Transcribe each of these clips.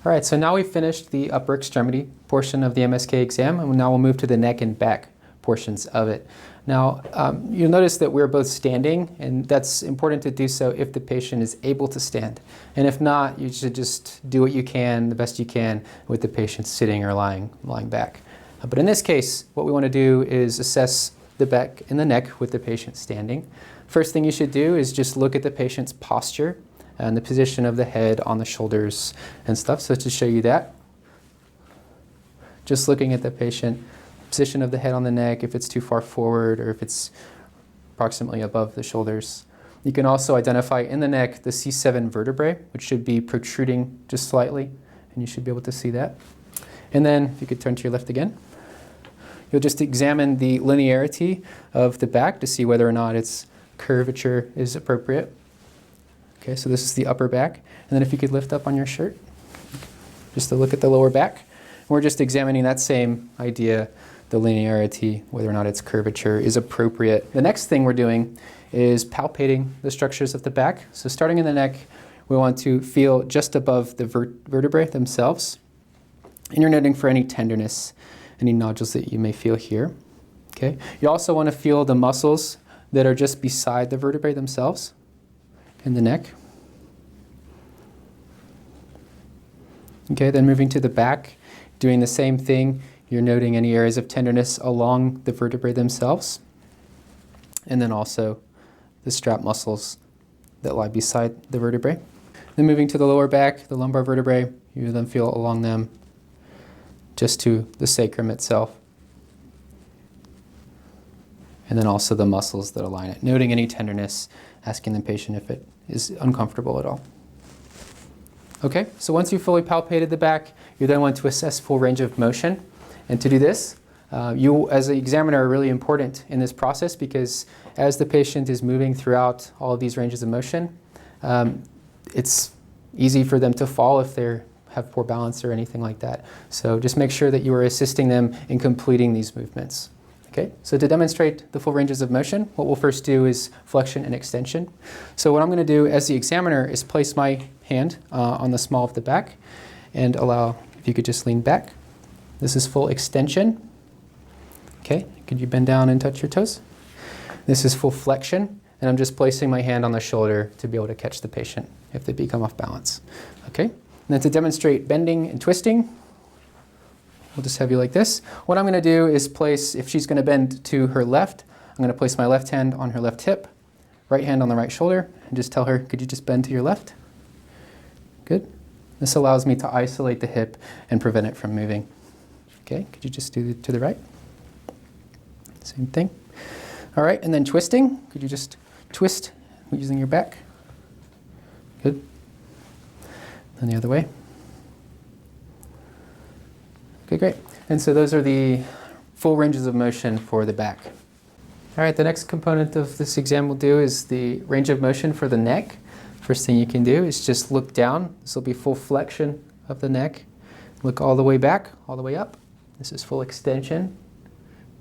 All right, so now we've finished the upper extremity portion of the MSK exam, and now we'll move to the neck and back portions of it. Now, you'll notice that we're both standing, and that's important to do so if the patient is able to stand. And if not, you should just do what you can, the best you can, with the patient sitting or lying back. But in this case, what we want to do is assess the back and the neck with the patient standing. First thing you should do is just look at the patient's posture and the position of the head on the shoulders and stuff. So to show you that, just looking at the patient, position of the head on the neck, if it's too far forward or if it's approximately above the shoulders. You can also identify in the neck the C7 vertebrae, which should be protruding just slightly, and you should be able to see that. And then, if you could turn to your left again, you'll just examine the linearity of the back to see whether or not its curvature is appropriate. Okay, so this is the upper back. And then if you could lift up on your shirt, just to look at the lower back. We're just examining that same idea, the linearity, whether or not its curvature is appropriate. The next thing we're doing is palpating the structures of the back. So starting in the neck, we want to feel just above the vertebrae themselves. And you're noting for any tenderness, any nodules that you may feel here. Okay. You also want to feel the muscles that are just beside the vertebrae themselves in the neck. Okay, then moving to the back, doing the same thing. You're noting any areas of tenderness along the vertebrae themselves. And then also the strap muscles that lie beside the vertebrae. Then moving to the lower back, the lumbar vertebrae, you then feel along them just to the sacrum itself. And then also the muscles that align it. Noting any tenderness, asking the patient if it is uncomfortable at all. Okay, so once you've fully palpated the back, you then want to assess full range of motion. And to do this, you as an examiner are really important in this process because as the patient is moving throughout all of these ranges of motion, it's easy for them to fall if they have poor balance or anything like that. So just make sure that you are assisting them in completing these movements. Okay, so to demonstrate the full ranges of motion, what we'll first do is flexion and extension. So what I'm going to do as the examiner is place my hand on the small of the back and allow, if you could just lean back. This is full extension. Okay, could you bend down and touch your toes? This is full flexion, and I'm just placing my hand on the shoulder to be able to catch the patient if they become off balance. Okay, and then to demonstrate bending and twisting, we'll just have you like this. What I'm going to do is place, if she's going to bend to her left, I'm going to place my left hand on her left hip, right hand on the right shoulder, and just tell her, could you just bend to your left? Good. This allows me to isolate the hip and prevent it from moving. Okay, could you just do to the right? Same thing. All right, and then twisting. Could you just twist using your back? Good. And the other way. Okay, great. And so those are the full ranges of motion for the back. All right, the next component of this exam we'll do is the range of motion for the neck. First thing you can do is just look down. This will be full flexion of the neck. Look all the way back, all the way up. This is full extension.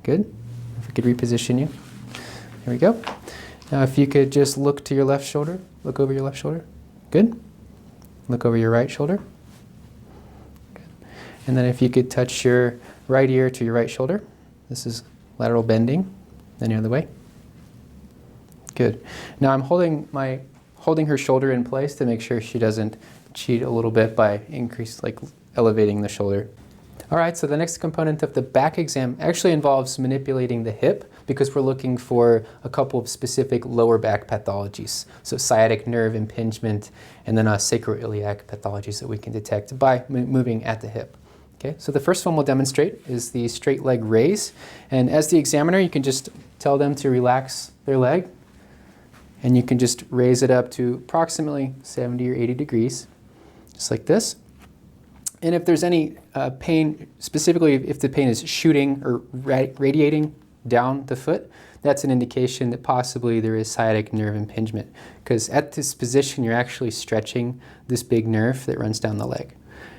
Good. If we could reposition you. There we go. Now if you could just look to your left shoulder, look over your left shoulder. Good. Look over your right shoulder. Good. And then if you could touch your right ear to your right shoulder. This is lateral bending. Then the other way. Good. Now I'm holding her shoulder in place to make sure she doesn't cheat a little bit by elevating the shoulder. All right, so the next component of the back exam actually involves manipulating the hip because we're looking for a couple of specific lower back pathologies. So sciatic nerve impingement and then sacroiliac pathologies that we can detect by moving at the hip. Okay, so the first one we'll demonstrate is the straight leg raise. And as the examiner, you can just tell them to relax their leg. And you can just raise it up to approximately 70 or 80 degrees, just like this. And if there's any pain, specifically if the pain is shooting or radiating down the foot, that's an indication that possibly there is sciatic nerve impingement. Because at this position, you're actually stretching this big nerve that runs down the leg.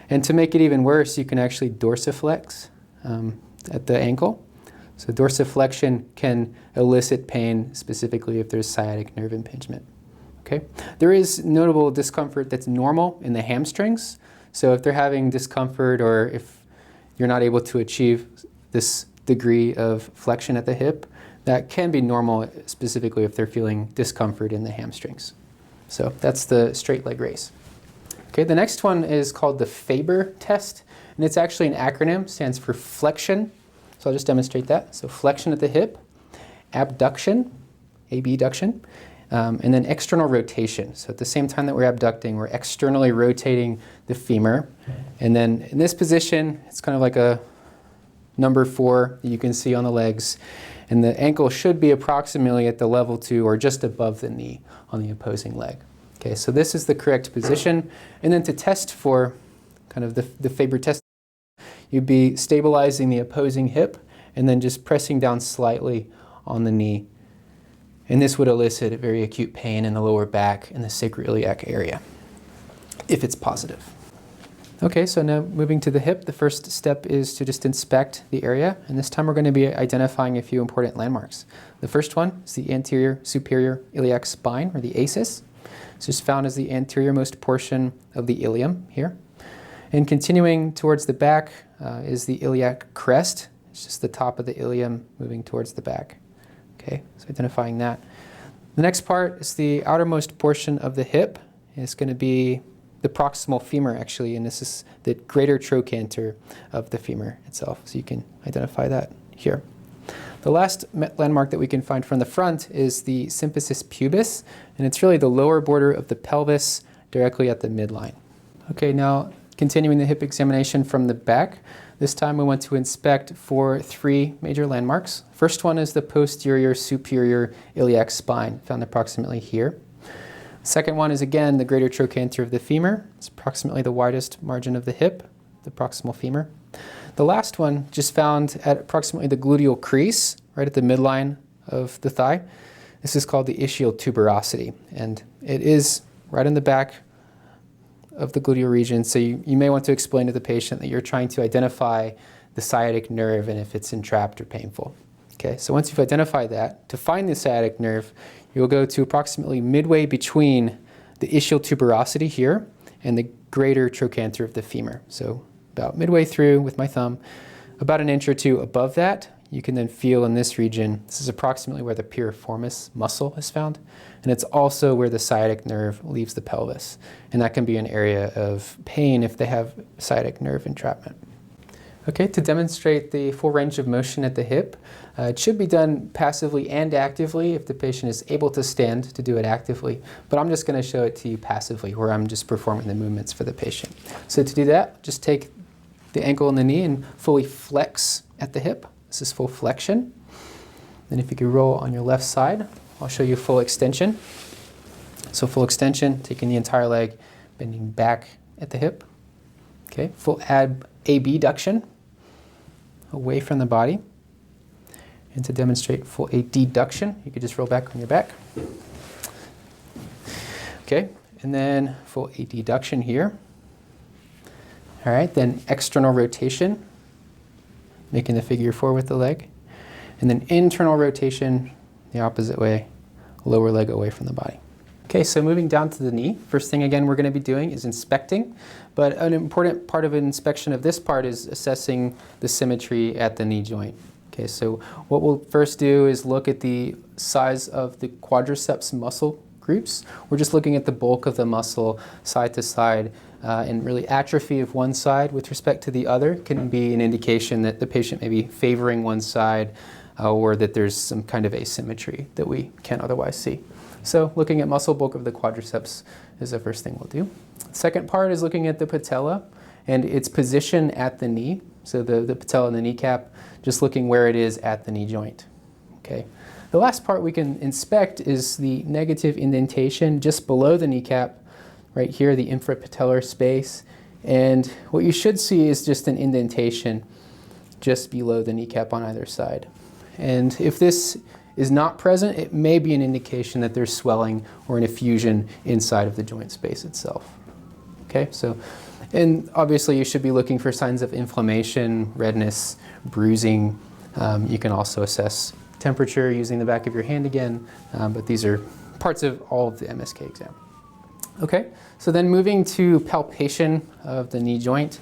And to make it even worse, you can actually dorsiflex at the ankle. So dorsiflexion can elicit pain, specifically if there's sciatic nerve impingement. Okay? There is notable discomfort that's normal in the hamstrings. So if they're having discomfort or if you're not able to achieve this degree of flexion at the hip, that can be normal, specifically if they're feeling discomfort in the hamstrings. So that's the straight leg raise. Okay, the next one is called the FABER Test, and it's actually an acronym, stands for flexion. So I'll just demonstrate that. So flexion at the hip, abduction, abduction, and then external rotation. So at the same time that we're abducting, we're externally rotating the femur. And then in this position, it's kind of like a number 4 that you can see on the legs. And the ankle should be approximately at the level 2 or just above the knee on the opposing leg. Okay, so this is the correct position. And then to test for kind of the FABER test, you'd be stabilizing the opposing hip and then just pressing down slightly on the knee. And this would elicit a very acute pain in the lower back and the sacroiliac area, if it's positive. Okay, so now moving to the hip, the first step is to just inspect the area, and this time we're going to be identifying a few important landmarks. The first one is the anterior superior iliac spine, or the ASIS. It's just found as the anterior-most portion of the ilium here. And continuing towards the back is the iliac crest. It's just the top of the ilium moving towards the back. Okay, so identifying that. The next part is the outermost portion of the hip. It's going to be the proximal femur, actually, and this is the greater trochanter of the femur itself. So you can identify that here. The last landmark that we can find from the front is the symphysis pubis, and it's really the lower border of the pelvis directly at the midline. Okay, now continuing the hip examination from the back. This time we want to inspect for 3 major landmarks. First one is the posterior superior iliac spine, found approximately here. Second one is again the greater trochanter of the femur. It's approximately the widest margin of the hip, the proximal femur. The last one just found at approximately the gluteal crease, right at the midline of the thigh. This is called the ischial tuberosity, and it is right in the back of the gluteal region, so you may want to explain to the patient that you're trying to identify the sciatic nerve and if it's entrapped or painful. Okay, so once you've identified that, to find the sciatic nerve, you'll go to approximately midway between the ischial tuberosity here and the greater trochanter of the femur. So about midway through with my thumb, about an inch or 2 above that, you can then feel in this region, this is approximately where the piriformis muscle is found, and it's also where the sciatic nerve leaves the pelvis. And that can be an area of pain if they have sciatic nerve entrapment. Okay, to demonstrate the full range of motion at the hip, it should be done passively and actively if the patient is able to stand to do it actively. But I'm just going to show it to you passively, where I'm just performing the movements for the patient. So to do that, just take the ankle and the knee and fully flex at the hip. This is full flexion. Then if you could roll on your left side, I'll show you full extension. So full extension, taking the entire leg, bending back at the hip. Okay, full abduction away from the body. And to demonstrate full adduction, you could just roll back on your back. Okay, and then full adduction here. All right, then external rotation, making the figure 4 with the leg. And then internal rotation the opposite way, lower leg away from the body. Okay, so moving down to the knee, first thing again we're going to be doing is inspecting, but an important part of an inspection of this part is assessing the symmetry at the knee joint. Okay, so what we'll first do is look at the size of the quadriceps muscle groups. We're just looking at the bulk of the muscle side to side, and really atrophy of one side with respect to the other can be an indication that the patient may be favoring one side or that there's some kind of asymmetry that we can't otherwise see. So looking at muscle bulk of the quadriceps is the first thing we'll do. Second part is looking at the patella and its position at the knee. So the patella and the kneecap, just looking where it is at the knee joint. Okay. The last part we can inspect is the negative indentation just below the kneecap, right here, the infrapatellar space. And what you should see is just an indentation just below the kneecap on either side. And if this is not present, it may be an indication that there's swelling or an effusion inside of the joint space itself. Okay, so, and obviously you should be looking for signs of inflammation, redness, bruising. You can also assess temperature using the back of your hand again, but these are parts of all of the MSK exam. Okay, so then moving to palpation of the knee joint,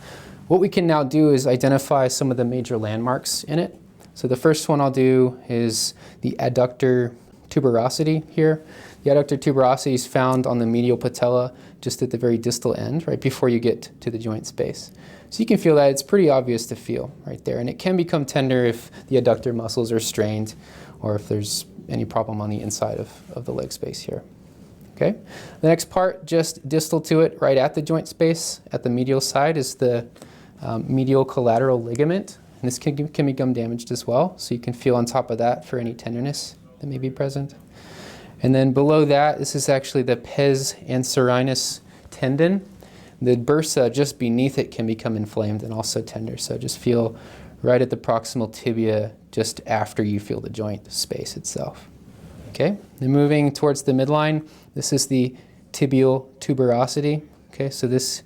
what we can now do is identify some of the major landmarks in it. So the first one I'll do is the adductor tuberosity here. The adductor tuberosity is found on the medial patella, just at the very distal end, right before you get to the joint space. So you can feel that. It's pretty obvious to feel right there. And it can become tender if the adductor muscles are strained or if there's any problem on the inside of the leg space here. Okay. The next part, just distal to it, right at the joint space, at the medial side, is the medial collateral ligament. And this can become damaged as well. So you can feel on top of that for any tenderness that may be present. And then below that, this is actually the pes anserinus tendon. The bursa just beneath it can become inflamed and also tender. So just feel right at the proximal tibia just after you feel the joint space itself. Okay, then moving towards the midline, this is the tibial tuberosity. Okay, so this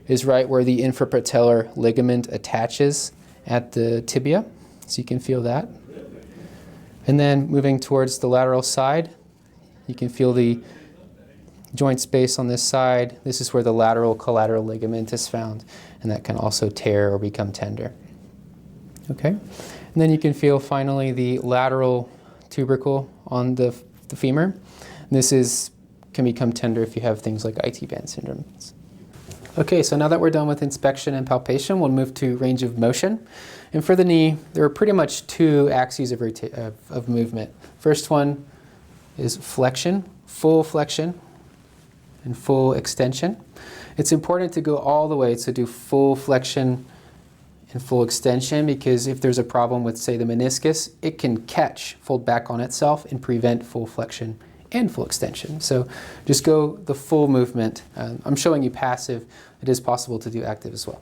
is right where the infrapatellar ligament attaches at the tibia. So you can feel that. And then moving towards the lateral side, you can feel the joint space on this side. This is where the lateral collateral ligament is found, and that can also tear or become tender. Okay, and then you can feel finally the lateral tubercle on the femur. This can become tender if you have things like IT band syndrome. Okay, so now that we're done with inspection and palpation, we'll move to range of motion. And for the knee, there are pretty much two axes of movement. First one is flexion, and full extension. It's important to go all the way to do full flexion and full extension, because if there's a problem with, say, the meniscus, it can fold back on itself and prevent full flexion and full extension. So just go the full movement. I'm showing you passive. It is possible to do active as well.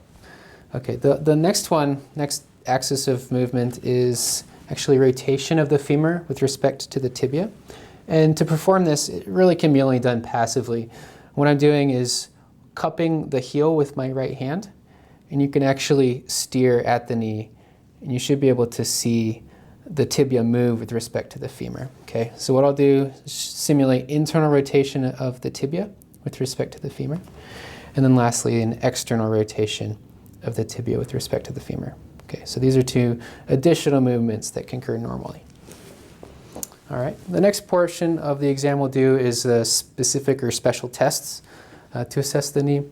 Okay, the next axis of movement is actually rotation of the femur with respect to the tibia. And to perform this, it really can be only done passively. What I'm doing is cupping the heel with my right hand, and you can actually steer at the knee, and you should be able to see the tibia move with respect to the femur. Okay, so what I'll do is simulate internal rotation of the tibia with respect to the femur, and then lastly an external rotation of the tibia with respect to the femur. Okay, so these are two additional movements that can occur normally. All right, the next portion of the exam we'll do is specific or special tests to assess the knee.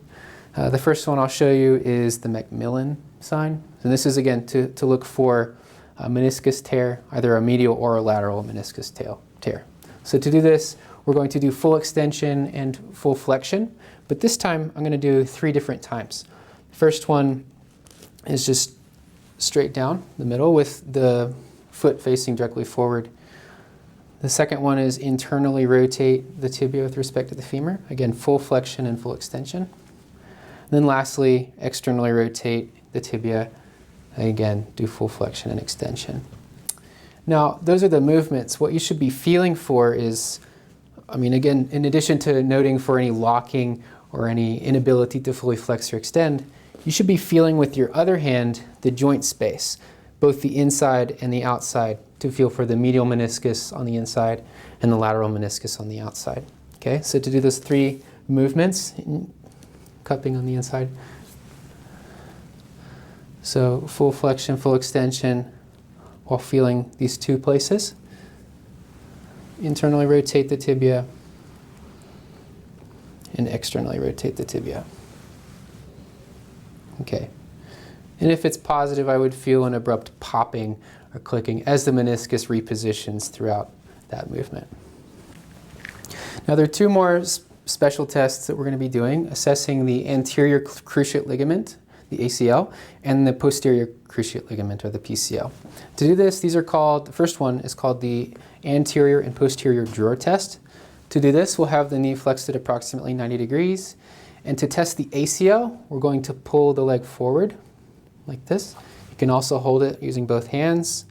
The first one I'll show you is the McMurray sign. And this is, again, to look for a meniscus tear, either a medial or a lateral meniscus tear. So to do this, we're going to do full extension and full flexion, but this time I'm going to do 3 different times. The first one is just straight down the middle with the foot facing directly forward. The second one is internally rotate the tibia with respect to the femur. Again, full flexion and full extension. And then lastly, externally rotate the tibia. Again, do full flexion and extension. Now, those are the movements. What you should be feeling for is, again, in addition to noting for any locking or any inability to fully flex or extend, you should be feeling with your other hand the joint space, both the inside and the outside, to feel for the medial meniscus on the inside and the lateral meniscus on the outside. Okay, so to do those 3 movements, cupping on the inside. So full flexion, full extension, while feeling these 2 places. Internally rotate the tibia and externally rotate the tibia. Okay. And if it's positive, I would feel an abrupt popping or clicking as the meniscus repositions throughout that movement. Now there are 2 more special tests that we're going to be doing, assessing the anterior cruciate ligament, the ACL, and the posterior cruciate ligament, or the PCL. To do this, the first one is called the anterior and posterior drawer test. To do this, we'll have the knee flexed at approximately 90 degrees. And to test the ACL, we're going to pull the leg forward like this. You can also hold it using both hands.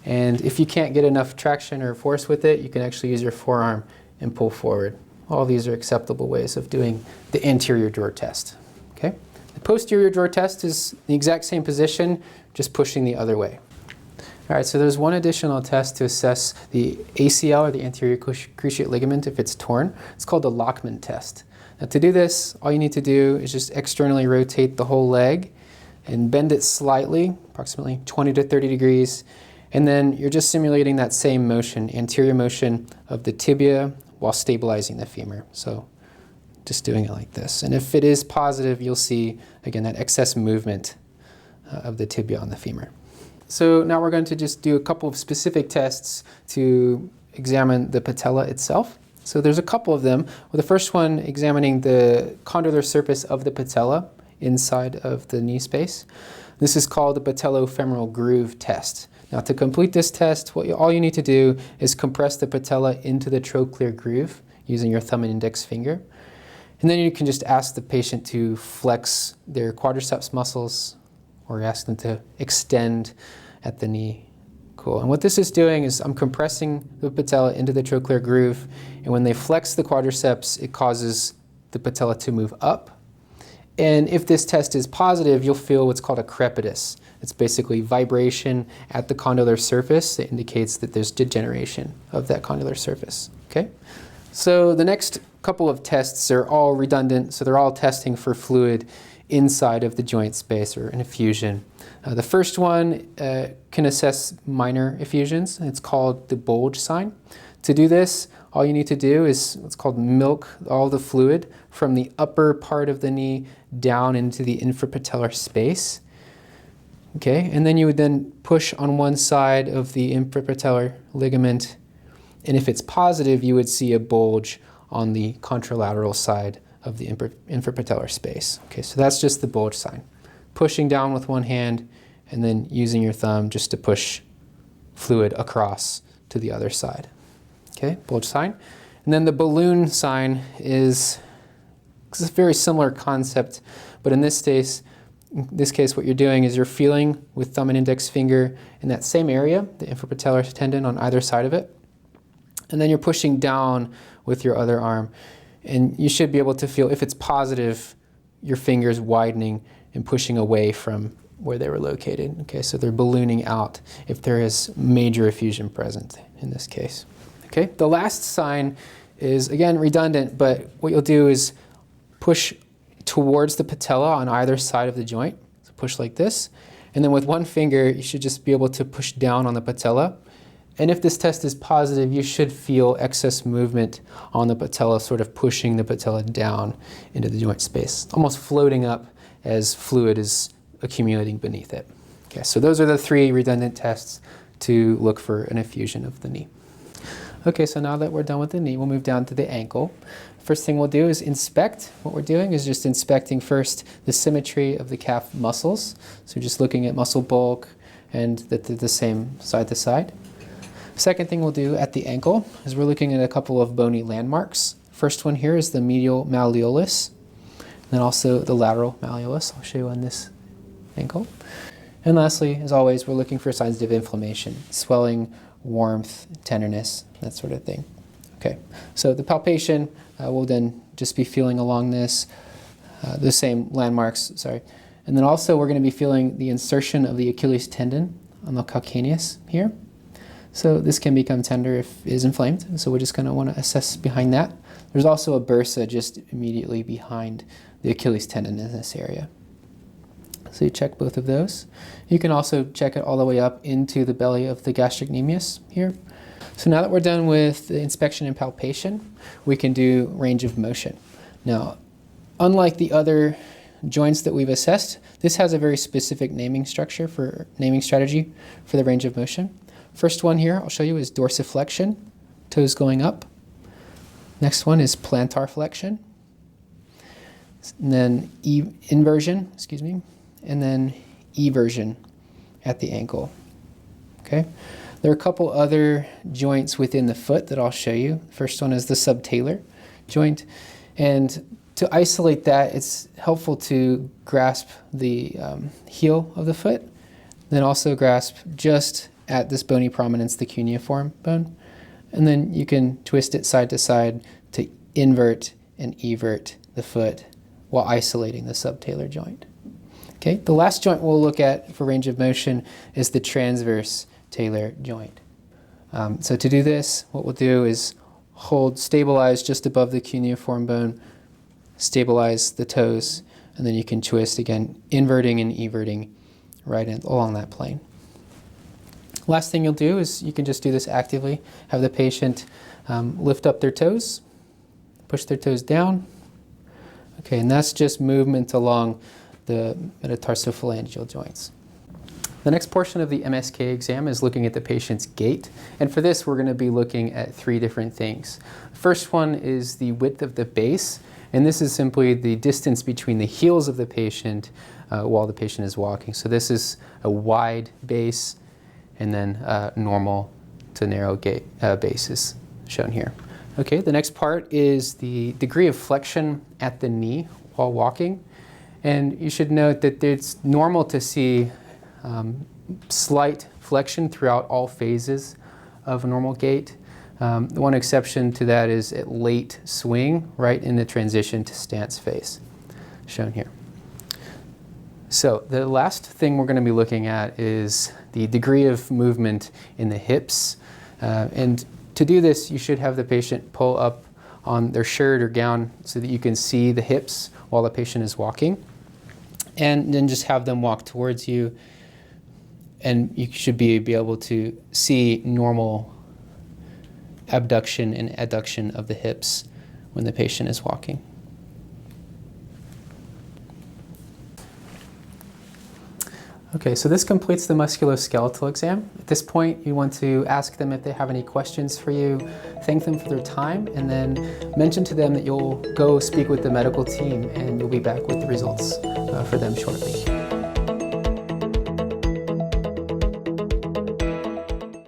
And if you can't get enough traction or force with it, you can actually use your forearm and pull forward. All these are acceptable ways of doing the anterior drawer test. Okay? The posterior drawer test is the exact same position, just pushing the other way. All right, so there's one additional test to assess the ACL, or the anterior cruciate ligament, if it's torn. It's called the Lachman Test. Now to do this, all you need to do is just externally rotate the whole leg and bend it slightly, approximately 20 to 30 degrees, and then you're just simulating that same motion, anterior motion of the tibia while stabilizing the femur. So just doing it like this. And if it is positive, you'll see, again, that excess movement of the tibia on the femur. So now we're going to just do a couple of specific tests to examine the patella itself. So there's a couple of them. Well, the first one examining the condylar surface of the patella inside of the knee space. This is called the Patellofemoral groove test. Now to complete this test, all you need to do is compress the patella into the trochlear groove using your thumb and index finger. And then you can just ask the patient to flex their quadriceps muscles, or ask them to extend at the knee. Cool. And what this is doing is I'm compressing the patella into the trochlear groove, and when they flex the quadriceps, it causes the patella to move up. And if this test is positive, you'll feel what's called a crepitus. It's basically vibration at the condylar surface that indicates that there's degeneration of that condylar surface. Okay? So the next couple of tests are all redundant, so they're all testing for fluid inside of the joint space, or an effusion. The first one can assess minor effusions. It's called the Bulge Sign. To do this, all you need to do is what's called milk all the fluid from the upper part of the knee down into the infrapatellar space. Okay, and then you would then push on one side of the infrapatellar ligament, and if it's positive, you would see a bulge on the contralateral side of the infrapatellar space. Okay, so that's just the bulge sign. Pushing down with one hand and then using your thumb just to push fluid across to the other side. Okay, bulge sign. And then the balloon sign is a very similar concept, but in this case what you're doing is you're feeling with thumb and index finger in that same area, the infrapatellar tendon on either side of it, and then you're pushing down with your other arm. And you should be able to feel, if it's positive, your fingers widening and pushing away from where they were located. Okay, so they're ballooning out if there is major effusion present in this case. Okay, the last sign is, again, redundant, but what you'll do is push towards the patella on either side of the joint. So push like this. And then with one finger, you should just be able to push down on the patella. And if this test is positive, you should feel excess movement on the patella, sort of pushing the patella down into the joint space, almost floating up as fluid is accumulating beneath it. Okay, so those are the three redundant tests to look for an effusion of the knee. Okay, so now that we're done with the knee, we'll move down to the ankle. First thing we'll do is inspect. What we're doing is just inspecting first the symmetry of the calf muscles. So just looking at muscle bulk and that they're the same side to side. Second thing we'll do at the ankle is we're looking at a couple of bony landmarks. First one here is the medial malleolus, and then also the lateral malleolus. I'll show you on this ankle. And lastly, as always, we're looking for signs of inflammation, swelling, warmth, tenderness, that sort of thing. Okay, so the palpation, we'll then just be feeling along this, the same landmarks, sorry. And then also we're going to be feeling the insertion of the Achilles tendon on the calcaneus here. So this can become tender if it is inflamed, so we're just going to want to assess behind that. There's also a bursa just immediately behind the Achilles tendon in this area. So you check both of those. You can also check it all the way up into the belly of the gastrocnemius here. So now that we're done with the inspection and palpation, we can do range of motion. Now, unlike the other joints that we've assessed, this has a very specific naming strategy for the range of motion. First one here I'll show you is dorsiflexion, toes going up. Next one is plantar flexion. And then inversion, and then eversion at the ankle. Okay? There are a couple other joints within the foot that I'll show you. First one is the subtalar joint. And to isolate that, it's helpful to grasp the heel of the foot, then also grasp just at this bony prominence, the cuneiform bone. And then you can twist it side to side to invert and evert the foot while isolating the subtalar joint. Okay, the last joint we'll look at for range of motion is the transverse Subtalar Joint. So to do this, what we'll do is stabilize just above the cuneiform bone, stabilize the toes, and then you can twist again, inverting and everting right along that plane. Last thing you'll do is you can just do this actively. Have the patient lift up their toes, push their toes down. Okay, and that's just movement along the metatarsophalangeal joints. The next portion of the MSK exam is looking at the patient's gait, and for this we're going to be looking at 3 different things. The first one is the width of the base, and this is simply the distance between the heels of the patient while the patient is walking. So this is a wide base, and then normal to narrow gait bases shown here. Okay, the next part is the degree of flexion at the knee while walking, and you should note that it's normal to see slight flexion throughout all phases of a normal gait. The one exception to that is at late swing, right in the transition to stance phase, shown here. So the last thing we're going to be looking at is the degree of movement in the hips. And to do this, you should have the patient pull up on their shirt or gown so that you can see the hips while the patient is walking. And then just have them walk towards you, and you should be able to see normal abduction and adduction of the hips when the patient is walking. Okay, so this completes the musculoskeletal exam. At this point, you want to ask them if they have any questions for you, thank them for their time, and then mention to them that you'll go speak with the medical team and you'll be back with the results for them shortly.